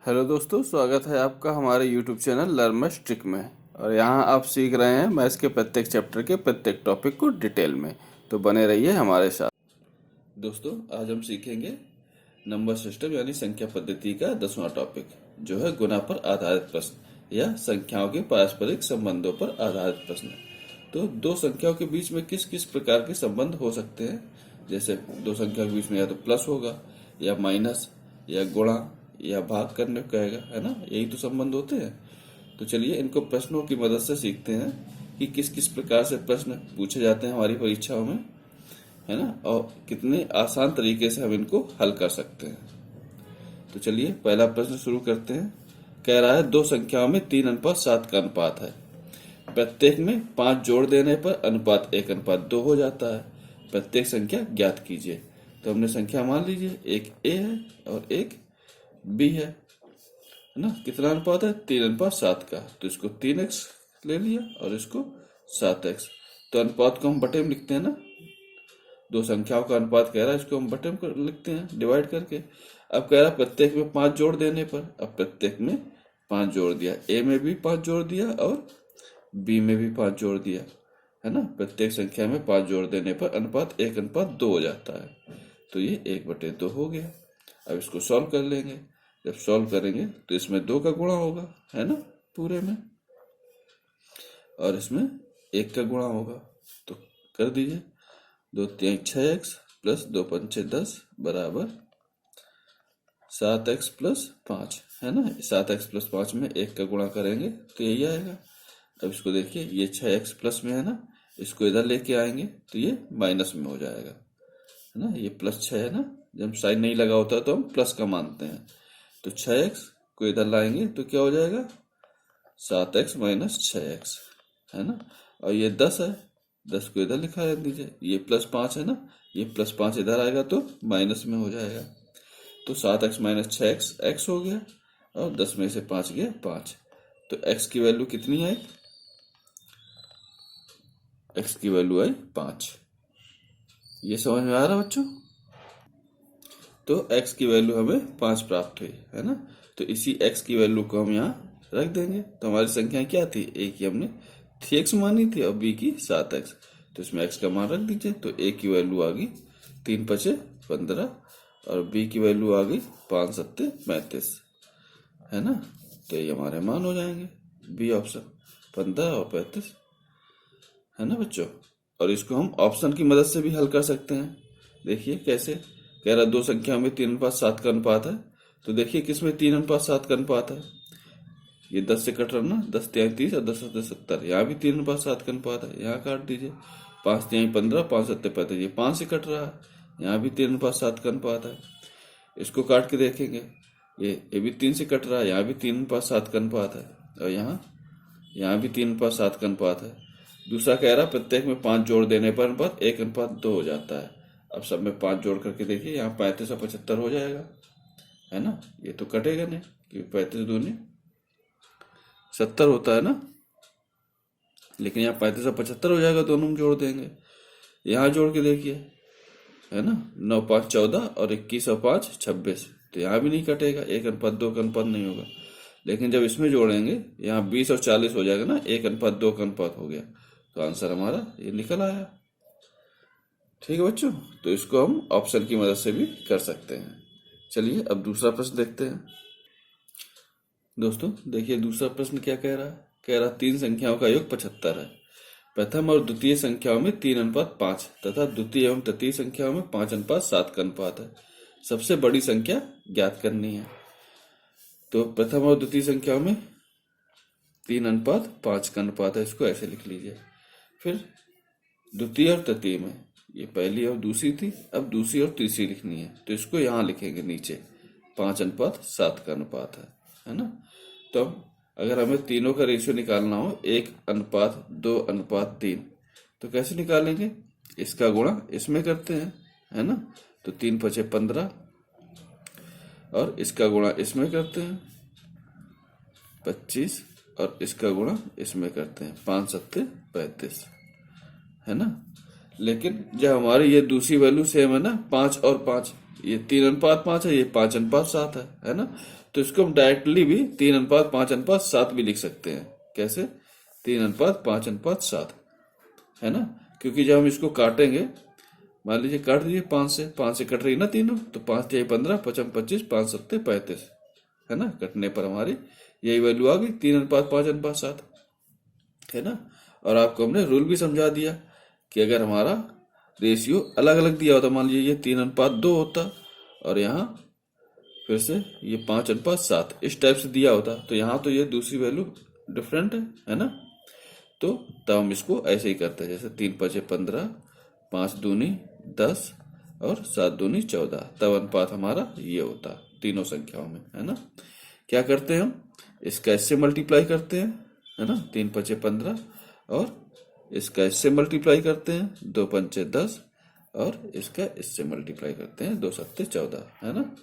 Hello दोस्तों, स्वागत है आपका हमारे YouTube channel learn maths trick में। और यहाँ आप सीख रहे हैं मैथ्स के प्रत्येक चैप्टर के प्रत्येक टॉपिक को डिटेल में। तो बने रहिए हमारे साथ। दोस्तों, आज हम सीखेंगे नंबर सिस्टम यानी संख्या पद्धति का 10वां टॉपिक, जो है गुणा पर आधारित प्रश्न या संख्याओं के पारस्परिक संबंधों पर आधारित प्रश्न। तो दो संख्याओं के बीच में किस किस प्रकार के संबंध हो सकते हैं। जैसे दो संख्याओं के बीच में या तो प्लस होगा, या माइनस, या गुणा, या भाग करने को कहेगा, है ना। यही तो संबंध होते हैं। तो चलिए इनको प्रश्नों की मदद से सीखते हैं कि किस किस प्रकार से प्रश्न पूछे जाते हैं हमारी परीक्षाओं में, है ना, और कितने आसान तरीके से हम इनको हल कर सकते हैं। तो चलिए पहला प्रश्न शुरू करते हैं। कह रहा है दो संख्याओं में 3:7 का अनुपात है। प्रत्येक में 5 जोड़ देने पर अनुपात 1:2 हो जाता है। प्रत्येक संख्या ज्ञात कीजिए। तो हमने संख्या मान लीजिए, एक ए है और एक बी है ना। कितना अनुपात है? 3:7 का। तो इसको 3x ले लिया और इसको 7x। तो अनुपात को हम बटे में लिखते हैं ना। दो संख्याओं का अनुपात कह रहा है, इसको हम बटे में लिखते हैं डिवाइड करके। अब कह रहा है प्रत्येक में 5 जोड़ देने पर। अब प्रत्येक में 5 जोड़ दिया, ए में भी 5 जोड़ दिया और बी में भी 5 जोड़ दिया, है ना। प्रत्येक संख्या में 5 जोड़ देने पर अनुपात 1:2 हो जाता है। तो ये 1/2 हो गया। अब इसको सॉल्व कर लेंगे। जब सॉल्व करेंगे तो इसमें 2 का गुणा होगा, है ना, पूरे में, और इसमें 1 का गुणा होगा। तो कर दीजिए, 2 3 6x प्लस 2 5 10 बराबर 7x प्लस 5, है ना। 7x प्लस 5 में 1 का गुणा करेंगे तो यही आएगा। अब इसको देखिए, ये 6x प्लस में है ना, इसको इधर लेके आएंगे तो ये माइनस में हो जाएगा, है ना। ये +6 है ना, जब साइन नहीं लगा होता तो हम प्लस का मानते हैं। तो 6x को इधर लाएंगे तो क्या हो जाएगा? 7x माइनस 6x, है ना। और ये 10 है, 10 को इधर लिखा दीजिए। ये +5 है ना, ये +5 इधर आएगा तो माइनस में हो जाएगा। तो 7x माइनस 6x x हो गया, और 10 में से 5 गया 5। तो x की वैल्यू कितनी आई? x की वैल्यू आई 5। ये समझ में आ रहा बच्चों? तो x की वैल्यू हमें 5 प्राप्त हुई, है ना। तो इसी x की वैल्यू को हम यहाँ रख देंगे। तो हमारी संख्या क्या थी? a की हमने 3x मानी थी और b की 7x। तो इसमें x का मान रख दीजिए। तो a की वैल्यू आ गई 3 5 15, और b की वैल्यू आ गई 5 7 35, है ना। तो ये हमारे मान हो जाएंगे, बी ऑप्शन 15 और 35, है ना बच्चों। और इसको हम ऑप्शन की मदद से भी हल कर सकते हैं। देखिए कैसे। कह रहा दो संख्या में 3:7 का अनुपात है। तो देखिए किसमें 3:7 का अनुपात है। ये 10 से कट रहा ना, 10 3 30 और 10 7 70। यहाँ भी 3:7 का अनुपात है, यहाँ काट दीजिए। 5 3 15, 5 7 35, ये 5 से कट रहा है। यहाँ भी 3:7 का अनुपात है। इसको काट के देखेंगे, ये भी 3 से कट रहा है, यहाँ भी 3:7 का अनुपात है। और यहाँ भी 3:7 का अनुपात है। दूसरा कह रहा प्रत्येक में 5 जोड़ देने पर अनुपात 1:2 हो जाता है। अब सब में 5 जोड़ करके देखिए, यहाँ 35 और 75 हो जाएगा, है ना। ये तो कटेगा नहीं, क्योंकि 35 दूनी 70 होता है ना। लेकिन यहाँ 35 और 75 हो जाएगा, दोनों में जोड़ देंगे। यहाँ जोड़ के देखिए, है ना, 9 5 14 और 21 और 5 26। तो यहाँ भी नहीं कटेगा, 1:2 का अनुपात नहीं होगा। लेकिन जब इसमें जोड़ेंगे, यहाँ 20 और 40 हो जाएगा ना, 1:2 का अनुपात हो गया। तो आंसर हमारा ये निकल आया। ठीक है बच्चों, तो इसको हम ऑप्शन की मदद से भी कर सकते हैं। चलिए अब दूसरा प्रश्न देखते हैं। दोस्तों देखिए दूसरा प्रश्न क्या कह रहा है। कह रहा 3 संख्याओं का योग 75 है। प्रथम और द्वितीय संख्याओं में 3:5 तथा द्वितीय एवं तृतीय संख्याओं में 5:7 का अनुपात है। सबसे बड़ी संख्या ज्ञात करनी है। तो प्रथम और द्वितीय संख्याओं में 3:5 का अनुपात है, इसको ऐसे लिख लीजिए। फिर द्वितीय और तृतीय में, ये पहली और दूसरी थी, अब दूसरी और तीसरी लिखनी है। तो इसको यहाँ लिखेंगे नीचे, 5:7 का अनुपात है ना। तो अगर हमें तीनों का रेशियो निकालना हो 1:2:3, तो कैसे निकालेंगे? इसका गुणा इसमें करते हैं, है ना। तो 3 5 15, और इसका गुणा इसमें करते हैं 25, और इसका गुणा इसमें करते हैं 5 7 35, है ना। लेकिन जब हमारी ये दूसरी वैल्यू सेम है ना, 5 और 5, ये 3:5 है, ये 5:7 है ना। तो इसको हम डायरेक्टली भी 3:5:7 भी लिख सकते हैं। कैसे? 3:5:7, है ना। क्योंकि जब हम इसको काटेंगे, मान लीजिए काट दीजिए 5 से कट रही ना तीनों, तो 5×3 15, 5×5 25, 5×7 35, है ना। कटने पर हमारी यही वैल्यू आ गई 3:5:7, है ना। और आपको हमने रूल भी समझा दिया कि अगर हमारा रेशियो अलग अलग दिया होता, मान लीजिए ये 3:2 होता और यहाँ फिर से ये 5:7 इस टाइप से दिया होता, तो यहाँ तो ये दूसरी वैल्यू डिफरेंट है ना। तो तब हम इसको ऐसे ही करते हैं, जैसे 3×5 = 15, 5×2 = 10 और 7×2 = 14, तब अनुपात हमारा ये होता तीनों संख्याओं में, है ना। क्या करते हैं हम, इसका इससे मल्टीप्लाई करते हैं, है ना। 3×5 = 15 और इसका इससे मल्टीप्लाई करते हैं, 2×5 = 10 और इसका इससे मल्टीप्लाई करते हैं, 2×7 = 14, है ना।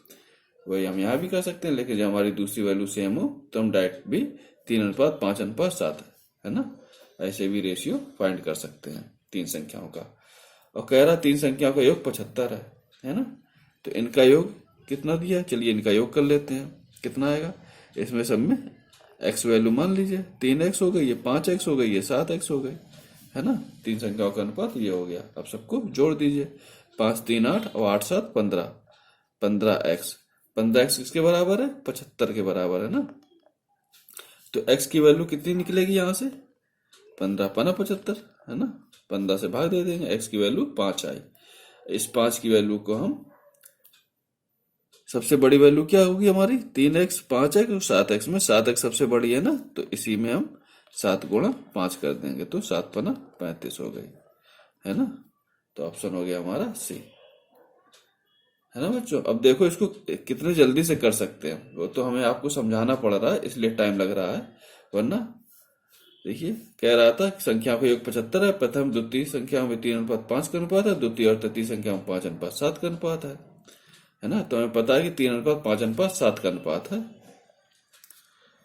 वही हम यहाँ भी कर सकते हैं, लेकिन जब हमारी दूसरी वैल्यू सेम हो तो हम डायरेक्ट भी 3:5:7, है ना, ऐसे भी रेशियो फाइंड कर सकते हैं तीन संख्याओं का। और कह रहा तीन संख्याओं का योग 75 है ना। तो इनका योग कितना दिया, चलिए इनका योग कर लेते हैं, कितना आएगा। इसमें सब में x वैल्यू मान लीजिए 3x हो गई, ये 5x हो गई, ये 7x हो गई, है ना। तीन संख्याओं का अनुपात ये हो गया। अब सबको जोड़ दीजिए, 5 3 8 और 8 7 15, 15x। 15x किसके बराबर है, 75 के बराबर, है ना। तो x की वैल्यू कितनी निकलेगी यहाँ से, 15×5 = 75, है ना। 15 से भाग दे देंगे, x की वैल्यू 5 आई। इस 5 की वैल्यू को हम, सबसे बड़ी वैल्यू क्या होगी हमारी, 3x, 5x और 7x में 7x सबसे बड़ी है ना, तो इसी में हम 7×5 कर देंगे, तो 7×5 = 35 हो गई, है ना। तो ऑप्शन हो गया हमारा सी, है ना बच्चों। अब देखो इसको कितने जल्दी से कर सकते हैं, वो तो हमें आपको समझाना पड़ रहा है इसलिए टाइम लग रहा है, वरना देखिए कह रहा था संख्याओं का योग 75 है, प्रथम द्वितीय संख्याओं में 3:5 का अनुपात है, द्वितीय और तृतीय संख्या में 5:7 का अनुपात है ना। तो हमें पता है कि 3:5:7 का अनुपात है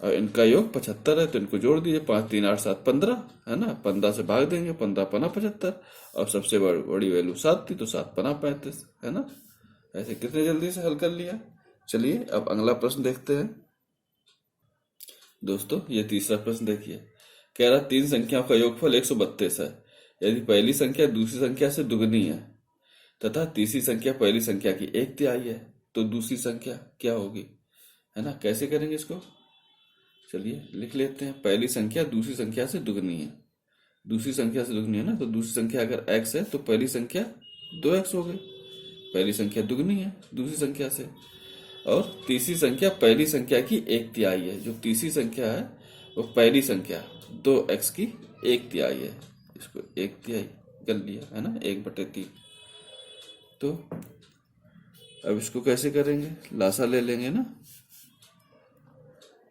और इनका योग 75 है, तो इनको जोड़ दीजिए, 5 3 8 7 15, है ना। 15 से भाग देंगे, 15×5 = 75 और सबसे बड़ी वैल्यू 7 थी, तो 7×35, है ना। ऐसे कितने जल्दी से हल कर लिया। चलिए अब अगला प्रश्न देखते हैं दोस्तों। ये तीसरा प्रश्न देखिए, कह रहा तीन संख्याओं का योगफल 132 है। यदि पहली संख्या दूसरी संख्या से दुगनी है तथा तीसरी संख्या पहली संख्या की 1/3 है, तो दूसरी संख्या क्या होगी, है ना। कैसे करेंगे इसको, चलिए लिख लेते हैं। पहली संख्या दूसरी संख्या से दुगनी है, दूसरी संख्या से दुगनी है ना, तो दूसरी संख्या अगर x है तो पहली संख्या 2x हो गई, पहली संख्या दुगनी है दूसरी संख्या से। और तीसरी संख्या पहली संख्या की 1/3 है, जो तीसरी संख्या है वो पहली संख्या 2x की 1/3 है, इसको 1/3 कर लिया, है ना, 1/3। तो अब इसको कैसे करेंगे, लासा ले लेंगे ना,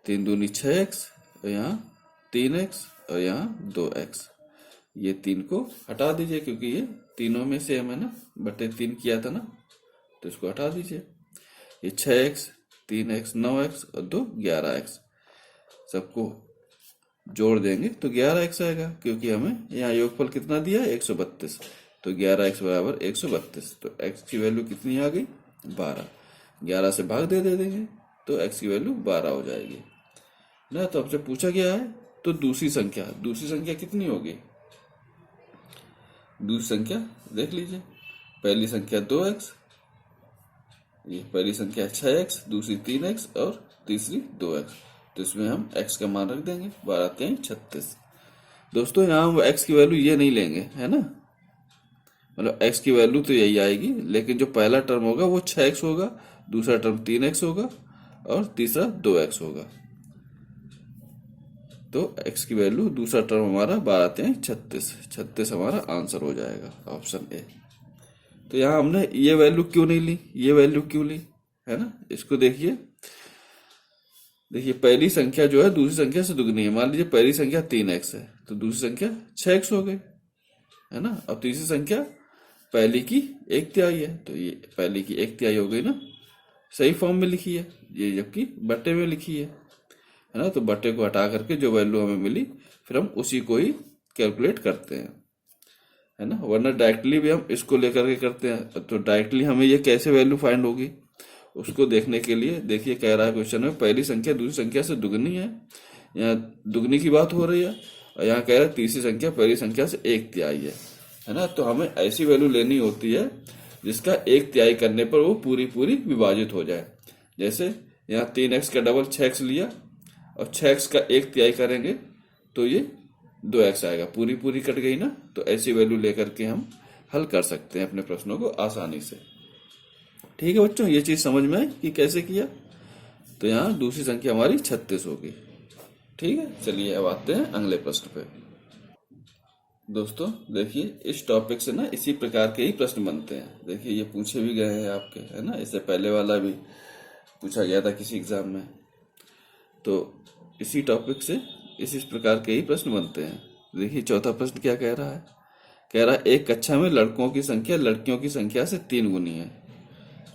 3 दूनी 6x और यहाँ 3x और यहाँ 2x, ये 3 को हटा दीजिए क्योंकि ये तीनों में सेम है ना, बटे 3 किया था ना, तो इसको हटा दीजिए। ये 6x 3x 9x और 2 11x, सबको जोड़ देंगे तो 11x आएगा, क्योंकि हमें यहाँ योगफल कितना दिया है 132, तो 11x बराबर 132। तो x की वैल्यू कितनी आ गई 12, 11 से भाग दे देंगे तो x की वैल्यू 12 हो जाएगी ना। तो आपसे पूछा गया है तो दूसरी संख्या कितनी होगी, दूसरी संख्या देख लीजिए। पहली संख्या 2x, ये पहली संख्या 6x, दूसरी 3x और तीसरी 2x, तो इसमें हम x का मान रख देंगे, 12 3 36। दोस्तों यहाँ हम x की वैल्यू ये नहीं लेंगे, है ना, मतलब x की वैल्यू तो यही आएगी, लेकिन जो पहला टर्म होगा वो 6x होगा, दूसरा टर्म 3x होगा और तीसरा 2x होगा। तो x की वैल्यू दूसरा टर्म हमारा 12 3 36 हमारा आंसर हो जाएगा, ऑप्शन ए। तो यहाँ हमने ये वैल्यू क्यों नहीं ली, ये वैल्यू क्यों ली, है ना। इसको देखिए पहली संख्या जो है दूसरी संख्या से दुगनी है, मान लीजिए पहली संख्या 3x है तो दूसरी संख्या 6x हो गई, है ना। अब तीसरी संख्या पहली की 1/3 है, तो ये पहली की 1/3 हो गई ना, सही फॉर्म में लिखी है ये, जबकि बट्टे में लिखी है ना। तो बट्टे को हटा करके जो वैल्यू हमें मिली फिर हम उसी को ही कैलकुलेट करते हैं, है ना, वरना डायरेक्टली भी हम इसको लेकर के करते हैं। तो डायरेक्टली हमें ये कैसे वैल्यू फाइंड होगी, उसको देखने के लिए देखिए, कह रहा है क्वेश्चन में पहली संख्या दूसरी संख्या से दुगनी है, यहाँ दुगनी की बात हो रही है, और यहाँ कह रहा है तीसरी संख्या पहली संख्या से 1/3 है ना। तो हमें ऐसी वैल्यू लेनी होती है जिसका 1/3 करने पर वो पूरी पूरी विभाजित हो जाए। जैसे यहाँ 3x का डबल 6x लिया, और 6x का 1/3 करेंगे तो ये 2x आएगा, पूरी पूरी कट गई ना। तो ऐसी वैल्यू लेकर के हम हल कर सकते हैं अपने प्रश्नों को आसानी से। ठीक है बच्चों, ये चीज समझ में आई कि कैसे किया। तो यहाँ दूसरी संख्या हमारी 36 होगी। ठीक है, चलिए अब आते हैं अगले प्रश्न पे। दोस्तों देखिए, इस टॉपिक से ना इसी प्रकार के ही प्रश्न बनते हैं। देखिए ये पूछे भी गए हैं आपके, है ना, इससे पहले वाला भी पूछा गया था किसी एग्जाम में। तो इसी टॉपिक से इसी प्रकार के ही प्रश्न बनते हैं। देखिए चौथा प्रश्न क्या कह रहा है, कह रहा है एक कक्षा में लड़कों की संख्या लड़कियों की संख्या से 3 गुनी है।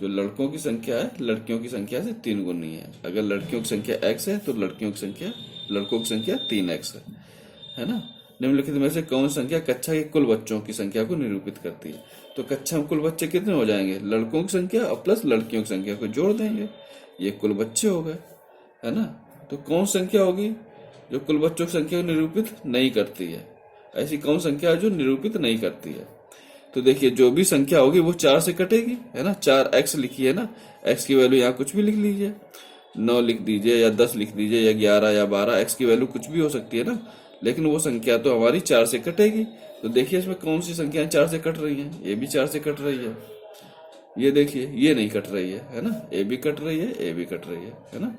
जो लड़कों की संख्या है लड़कियों की संख्या से 3 गुनी है। अगर लड़कियों की संख्या x है तो लड़कों की संख्या 3x है ना। निम्नलिखित में से कौन संख्या कक्षा के कुल बच्चों की संख्या को निरूपित करती है। तो कक्षा में कुल बच्चे कितने हो जाएंगे, लड़कों की संख्या और प्लस लड़कियों की संख्या को जोड़ देंगे, ये कुल बच्चे हो गए, है ना। तो कौन संख्या होगी जो कुल बच्चों की संख्या को निरूपित नहीं करती है, ऐसी कौन संख्या है जो निरूपित नहीं करती है। तो देखिए जो भी संख्या होगी वो 4 से कटेगी, है ना। 4x लिखी है ना, x की वैल्यू यहाँ कुछ भी लिख लीजिए, 9 लिख दीजिए या 10 लिख दीजिए या 11 या 12, x की वैल्यू कुछ भी हो सकती है ना, लेकिन वो संख्या तो हमारी 4 से कटेगी। तो देखिए इसमें कौन सी संख्या 4 से कट रही है, ये भी 4 से कट रही है, ये देखिए ये नहीं कट रही है ना, ए भी कट रही है, ए भी कट रही है ना।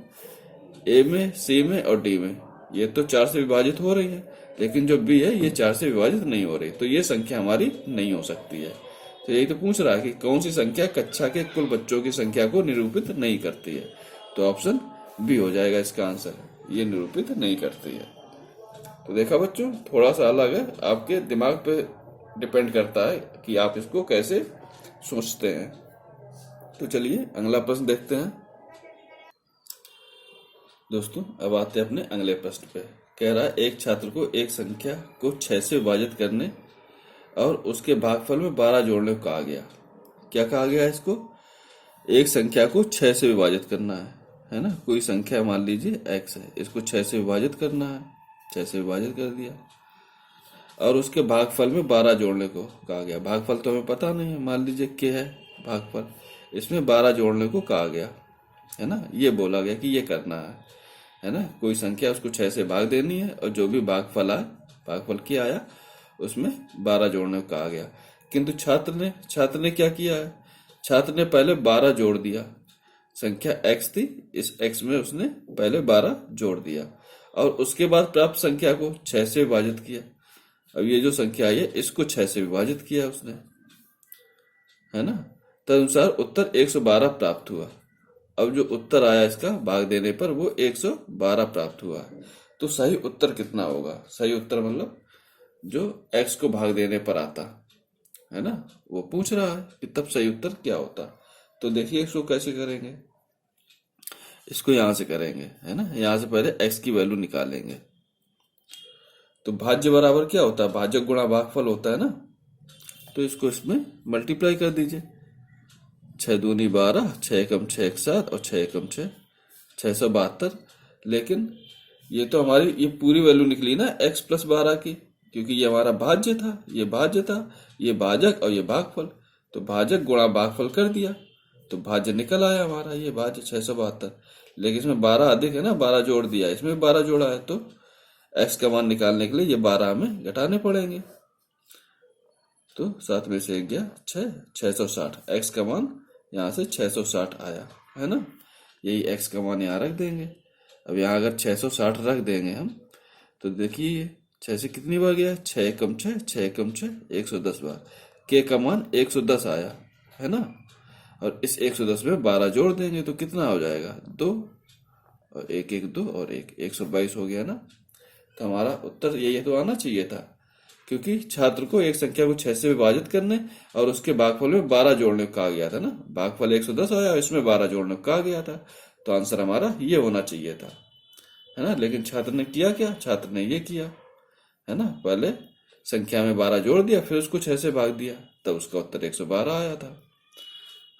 ए में, सी में और डी में ये तो 4 से विभाजित हो रही है, लेकिन जो बी है ये 4 से विभाजित नहीं हो रही, तो ये संख्या हमारी नहीं हो सकती है। तो यही तो पूछ रहा है कि कौन सी संख्या कक्षा के कुल बच्चों की संख्या को निरूपित नहीं करती है। तो ऑप्शन बी हो जाएगा इसका आंसर, ये निरूपित नहीं करती है। तो देखा बच्चों, थोड़ा सा अलग है, आपके दिमाग पे डिपेंड करता है कि आप इसको कैसे सोचते हैं। तो चलिए अगला प्रश्न देखते हैं। दोस्तों अब आते हैं अपने अगले प्रश्न पे। कह रहा है एक छात्र को एक संख्या को 6 से विभाजित करने और उसके भागफल में 12 जोड़ने को कहा गया। क्या कहा गया है इसको, एक संख्या को 6 से विभाजित करना है ना। कोई संख्या मान लीजिए x है, इसको 6 से विभाजित करना है, 6 से विभाजित कर दिया, और उसके भागफल में 12 जोड़ने को कहा गया। भागफल तो हमें पता नहीं है, मान लीजिए k है भागफल, इसमें 12 जोड़ने को कहा गया, है ना। ये बोला गया कि ये करना है ना। कोई संख्या उसको 6 से भाग देनी है और जो भी भागफल आए, भागफल क्या आया उसमें 12 जोड़ने को कहा गया। किंतु छात्र ने क्या किया है, छात्र ने पहले 12 जोड़ दिया। संख्या x थी, इस x में उसने पहले 12 जोड़ दिया और उसके बाद प्राप्त संख्या को 6 से विभाजित किया। अब ये जो संख्या आई है इसको 6 से विभाजित किया उसने, है ना। तदनुसार उत्तर 112 प्राप्त हुआ। अब जो उत्तर आया इसका भाग देने पर वो 112 प्राप्त हुआ। तो सही उत्तर कितना होगा, सही उत्तर मतलब जो x को भाग देने पर आता है ना, वो पूछ रहा है कि तब सही उत्तर क्या होता। तो देखिए इसको कैसे करेंगे, इसको यहां से करेंगे, है ना। यहां से पहले x की वैल्यू निकालेंगे। तो भाज्य बराबर क्या होता है, भाजक गुणा भागफल होता है ना। तो इसको इसमें मल्टीप्लाई कर दीजिए, 6 दूनी 12, 6 एकम 6 एक 7 और 6 एकम 6, 672। लेकिन ये तो हमारी ये पूरी वैल्यू निकली ना x प्लस 12 की, क्योंकि ये हमारा भाज्य था, ये भाज्य था, ये भाजक और ये भागफल। तो भाजक गुणा भागफल कर दिया तो भाज्य निकल आया हमारा, ये भाज्य 672। लेकिन इसमें 12 अधिक है ना, 12 जोड़ दिया, इसमें भी 12 जोड़ा है, तो x का मान निकालने के लिए ये 12 हमें घटाने पड़ेंगे। तो 7 में से 1 गया 6, 660। x का मान यहाँ से 660 आया, है ना। यही x का मान यहाँ रख देंगे। अब यहाँ अगर 660 रख देंगे हम, तो देखिए 6 से कितनी बार गया, 6 एकम 6, 6 एकम 6, 110 बार। k का मान 110 आया, है ना। और इस 110 में 12 जोड़ देंगे तो कितना हो जाएगा, 2 और 1 1 2 और 1 122 हो गया ना। तो हमारा उत्तर यही तो आना चाहिए था, क्योंकि छात्र को एक संख्या को 6 से विभाजित करने और उसके भागफल में 12 जोड़ने को कहा गया था ना। भागफल 110 आया, इसमें 12 जोड़ने को कहा गया था, तो आंसर हमारा ये होना चाहिए था, है ना। लेकिन छात्र ने किया क्या, छात्र ने ये किया, है ना। पहले संख्या में 12 जोड़ दिया, फिर उसको 6 से भाग दिया, तब उसका उत्तर 112 आया था,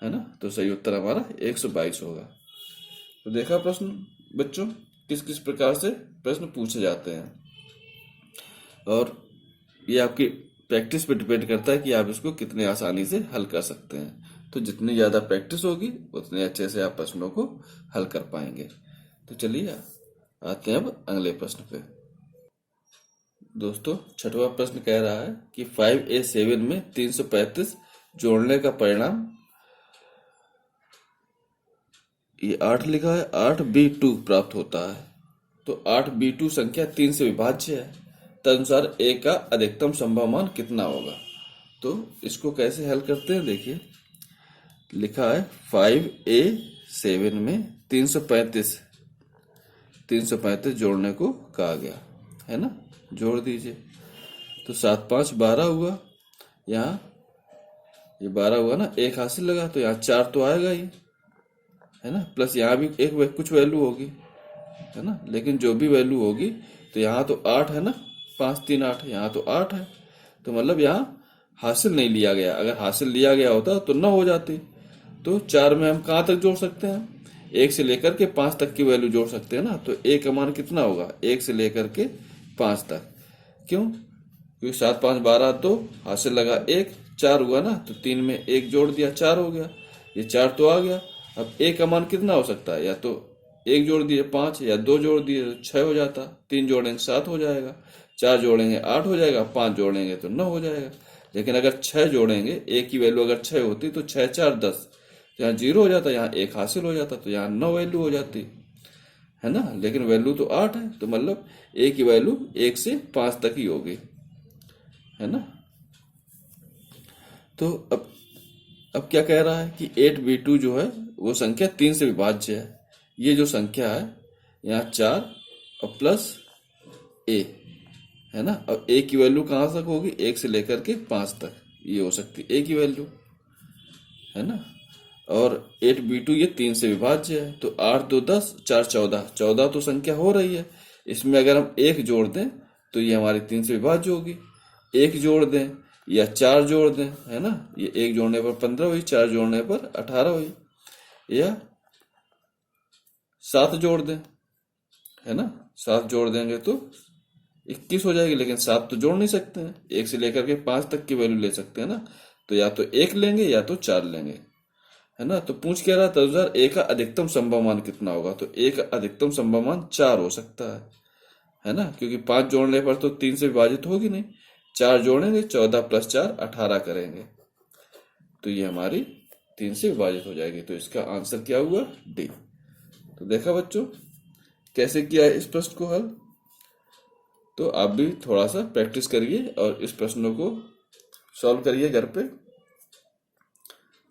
है ना। तो सही उत्तर हमारा 122 होगा। तो देखा प्रश्न बच्चों, किस किस प्रकार से प्रश्न पूछे जाते हैं, और ये आपकी प्रैक्टिस पे डिपेंड करता है कि आप इसको कितने आसानी से हल कर सकते हैं। तो जितनी ज़्यादा प्रैक्टिस होगी उतने अच्छे से आप प्रश्नों को हल कर पाएंगे। तो चलिए आते हैं अब अगले प्रश्न पे। दोस्तों, छठवां प्रश्न कह रहा है कि 5A7 में 335 जोड़ने का परिणाम, ये 8 लिखा है, 8B2 प्राप्त होता है। तो 8B2 संख्या 3 से विभाज्य है, तदनुसार A का अधिकतम संभव मान कितना होगा। तो इसको कैसे हल करते हैं, देखिए लिखा है 5A7 में 335 जोड़ने को कहा गया है ना। जोड़ दीजिए, तो 7 5 12 हुआ, यहाँ ये 12 हुआ ना, एक हासिल लगा तो यहाँ 4 तो आएगा ही, है ना। प्लस यहाँ भी एक कुछ वैल्यू होगी, है ना। लेकिन जो भी वैल्यू होगी, तो यहाँ तो 8 है ना, 5 3 8, यहाँ तो 8 है। तो मतलब यहाँ हासिल नहीं लिया गया, अगर हासिल लिया गया होता तो 9 हो जाती। तो 4 में हम कहाँ तक जोड़ सकते हैं, 1 से लेकर के 5 तक की वैल्यू जोड़ सकते हैं ना। तो A का मान कितना होगा, 1 से लेकर के 5 तक। क्यों, क्योंकि 7 5 12 तो हासिल लगा 1, 4 हुआ ना, तो 3 में 1 जोड़ दिया, 4 हो गया। ये 4 तो आ गया। अब A का मान कितना हो सकता है, या तो 1 जोड़ दिए 5, या 2 जोड़ दिए तो 6 हो जाता, 3 जोड़ेंगे 7 हो जाएगा, 4 जोड़ेंगे 8 हो जाएगा, 5 जोड़ेंगे तो 9 हो जाएगा। लेकिन अगर 6 जोड़ेंगे, A की वैल्यू अगर 6 होती तो 6 4 10, यहाँ 0 हो जाता, यहाँ 1 हासिल हो जाता, तो यहाँ 9 वैल्यू हो जाती, है ना। लेकिन वैल्यू तो 8 है, तो मतलब A की वैल्यू 1 से 5 तक ही होगी, है ना। तो अब क्या कह रहा है कि 8B2 जो है वो संख्या 3 से विभाज्य है। ये जो संख्या है यहाँ 4 और प्लस A, है ना। अब A की वैल्यू कहाँ तक होगी, 1 से लेकर के 5 तक ये हो सकती है A की वैल्यू, है ना। और 8B2 ये 3 से विभाज्य है, तो 8 2 10 4 14, 14 तो संख्या हो रही है। इसमें अगर हम 1 जोड़ दें तो ये हमारी 3 से विभाज्य होगी। 1 जोड़ दें या 4 जोड़ दें, है ना, ये 1 जोड़ने पर 15 हुई, 4 जोड़ने पर 18 हुई, या 7 जोड़ दें, है ना। 7 जोड़ देंगे तो 21 हो जाएगी। लेकिन 7 तो जोड़ नहीं सकते हैं, 1 से लेकर के 5 तक की वैल्यू ले सकते हैं ना। तो या तो 1 लेंगे या तो 4 लेंगे, है ना। तो पूछ क्या रहा था, तदनुसार A का अधिकतम संभव मान कितना होगा। तो A का अधिकतम संभव मान 4 हो सकता है ना, क्योंकि 5 जोड़ने पर तो 3 से विभाजित होगी नहीं। 4 जोड़ेंगे, 14 प्लस 4 18 करेंगे, तो ये हमारी 3 से विभाजित हो जाएगी। तो इसका आंसर क्या हुआ, डी। तो देखा बच्चों कैसे किया है इस प्रश्न को हल। तो आप भी थोड़ा सा प्रैक्टिस करिए और इस प्रश्नों को सॉल्व करिए घर पे।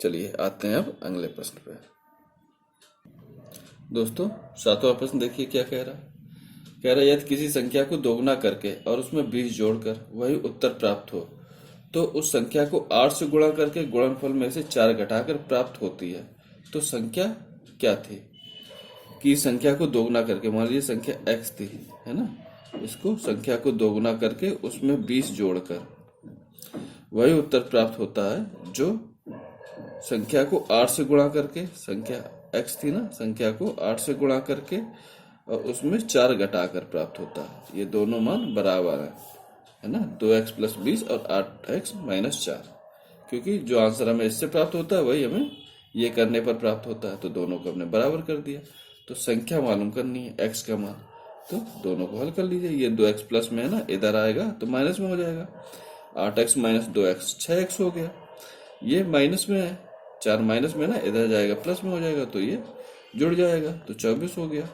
चलिए आते हैं अब अगले प्रश्न पे। दोस्तों, 7वां प्रश्न देखिए क्या कह रहा है। कह रहा है यदि किसी संख्या को दोगुना करके और उसमें 20 जोड़कर वही उत्तर प्राप्त हो, तो उस संख्या को 8 से गुणा करके गुणनफल में से 4 घटाकर प्राप्त होती है। तो संख्या क्या थी, कि संख्या को दोगुना करके, मान लीजिए संख्या x थी, है ना, इसको संख्या को दोगुना करके उसमें 20 जोड़कर वही उत्तर प्राप्त होता है जो संख्या को 8 से गुणा करके, संख्या x थी ना, संख्या को 8 से गुणा करके और उसमें 4 घटाकर प्राप्त होता है। ये दोनों मान बराबर है ना, 2x प्लस 20 और 8x माइनस 4, क्योंकि जो आंसर हमें इससे प्राप्त होता है वही हमें ये करने पर प्राप्त होता है। तो दोनों को हमने बराबर कर दिया। तो संख्या मालूम करनी है, x का मान, तो दोनों को हल कर लीजिए। ये 2x प्लस में है ना, इधर आएगा तो माइनस में हो जाएगा। 8x माइनस 2x 6x हो गया। ये माइनस में है, 4 माइनस में ना, इधर जाएगा प्लस में हो जाएगा, तो ये जुड़ जाएगा, तो 24 हो गया।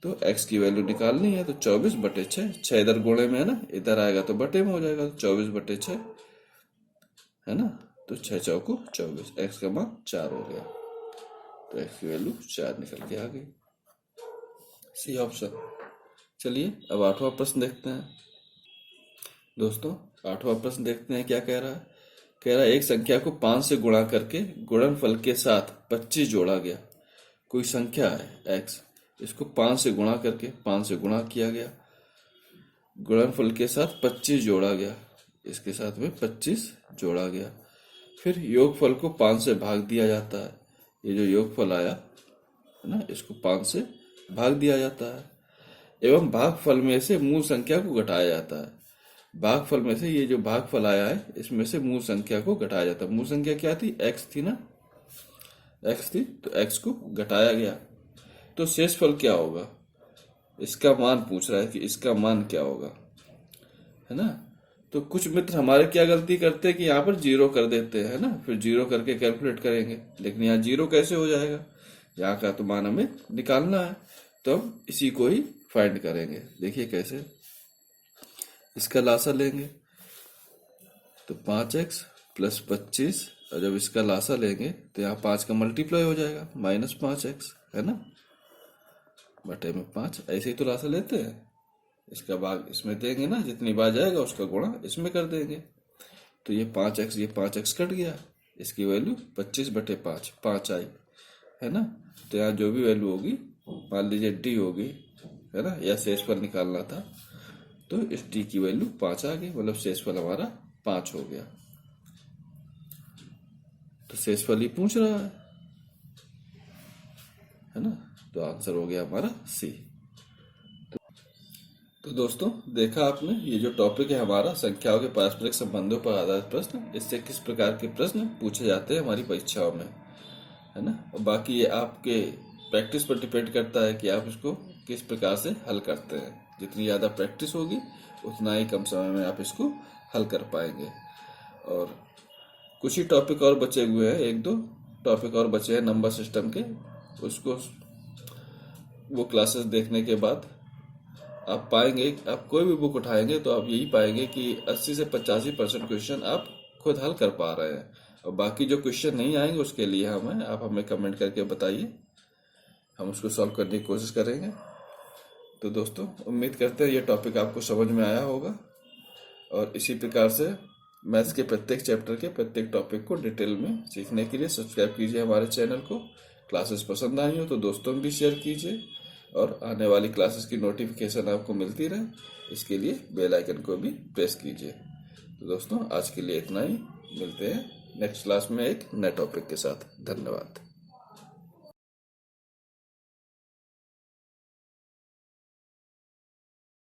तो x की वैल्यू निकालनी है, तो 24 बटे 6, 6 इधर गुणे में है ना, इधर आएगा तो बटे में हो जाएगा, तो 24 बटे 6, है ना। तो 6 चौको 24, x का मान 4 हो गया। तो x की वैल्यू 4 निकल के आ गई, सी ऑप्शन। चलिए अब 8वां प्रश्न देखते हैं। दोस्तों, 8वां प्रश्न देखते हैं क्या कह रहा है। कह रहा है एक संख्या को 5 से गुणा करके गुणनफल के साथ 25 जोड़ा गया। कोई संख्या है x, इसको 5 से गुणा करके, 5 से गुणा किया गया, गुणनफल के साथ 25 जोड़ा गया, इसके साथ में 25 जोड़ा गया। फिर योगफल को 5 से भाग दिया जाता है। ये जो योगफल आया है ना, इसको 5 से भाग दिया जाता है। एवं भागफल में से मूल संख्या को घटाया जाता है। भागफल में से ये जो भागफल आया है, इसमें से मूल संख्या को घटाया जाता है। मूल संख्या क्या थी? x थी ना, x थी, तो x को घटाया गया। तो शेषफल क्या होगा? इसका मान पूछ रहा है कि इसका मान क्या होगा, है ना। तो कुछ मित्र हमारे क्या गलती करते हैं कि यहाँ पर 0 कर देते हैं, है ना, फिर 0 करके कैलकुलेट करेंगे। लेकिन यहाँ 0 कैसे हो जाएगा? यहाँ का तो मान हमें निकालना है, तो हम इसी को ही फाइंड करेंगे। देखिए कैसे, इसका लासा लेंगे तो 5x + 25, और जब इसका लासा लेंगे तो यहाँ 5 का मल्टीप्लाई हो जाएगा, -5x, है ना, बटे में 5। ऐसे ही तो लासा लेते हैं। इसका भाग इसमें देंगे ना, जितनी बार जाएगा उसका गुणा इसमें कर देंगे। तो ये 5x, ये 5x कट गया, इसकी वैल्यू 25/5, 5 आई, है ना। तो यहाँ जो भी वैल्यू होगी, मान लीजिए d होगी, है ना, या शेषफल निकालना था, तो इस d की वैल्यू 5 आ गई, मतलब शेषफल हमारा 5 हो गया। तो शेषफल ही पूछ रहा है ना, तो आंसर हो गया हमारा C। तो दोस्तों, देखा आपने, ये जो टॉपिक है हमारा संख्याओं के पारस्परिक संबंधों पर आधारित प्रश्न, इससे किस प्रकार के प्रश्न पूछे जाते हैं हमारी परीक्षाओं में, है ना। और बाकी ये आपके प्रैक्टिस पर डिपेंड करता है कि आप इसको किस प्रकार से हल करते हैं। जितनी ज़्यादा प्रैक्टिस होगी उतना ही कम समय में आप इसको हल कर पाएंगे। और कुछ ही टॉपिक और बचे हुए हैं, 1-2 टॉपिक और बचे हैं नंबर सिस्टम के, उसको वो क्लासेस देखने के बाद आप पाएंगे, आप कोई भी बुक उठाएंगे तो आप यही पाएंगे कि 80 से 85% क्वेश्चन आप खुद हल कर पा रहे हैं। और बाकी जो क्वेश्चन नहीं आएंगे उसके लिए आप हमें कमेंट करके बताइए, हम उसको सॉल्व करने की कोशिश करेंगे। तो दोस्तों, उम्मीद करते हैं ये टॉपिक आपको समझ में आया होगा। और इसी प्रकार से मैथ्स के प्रत्येक चैप्टर के प्रत्येक टॉपिक को डिटेल में सीखने के लिए सब्सक्राइब कीजिए हमारे चैनल को। क्लासेस पसंद आई हो तो दोस्तों में भी शेयर कीजिए, और आने वाली क्लासेस की नोटिफिकेशन आपको मिलती रहे, इसके लिए बेल आइकन को भी प्रेस कीजिए। तो दोस्तों, आज के लिए इतना ही। मिलते हैं नेक्स्ट क्लास में एक नए टॉपिक के साथ। धन्यवाद।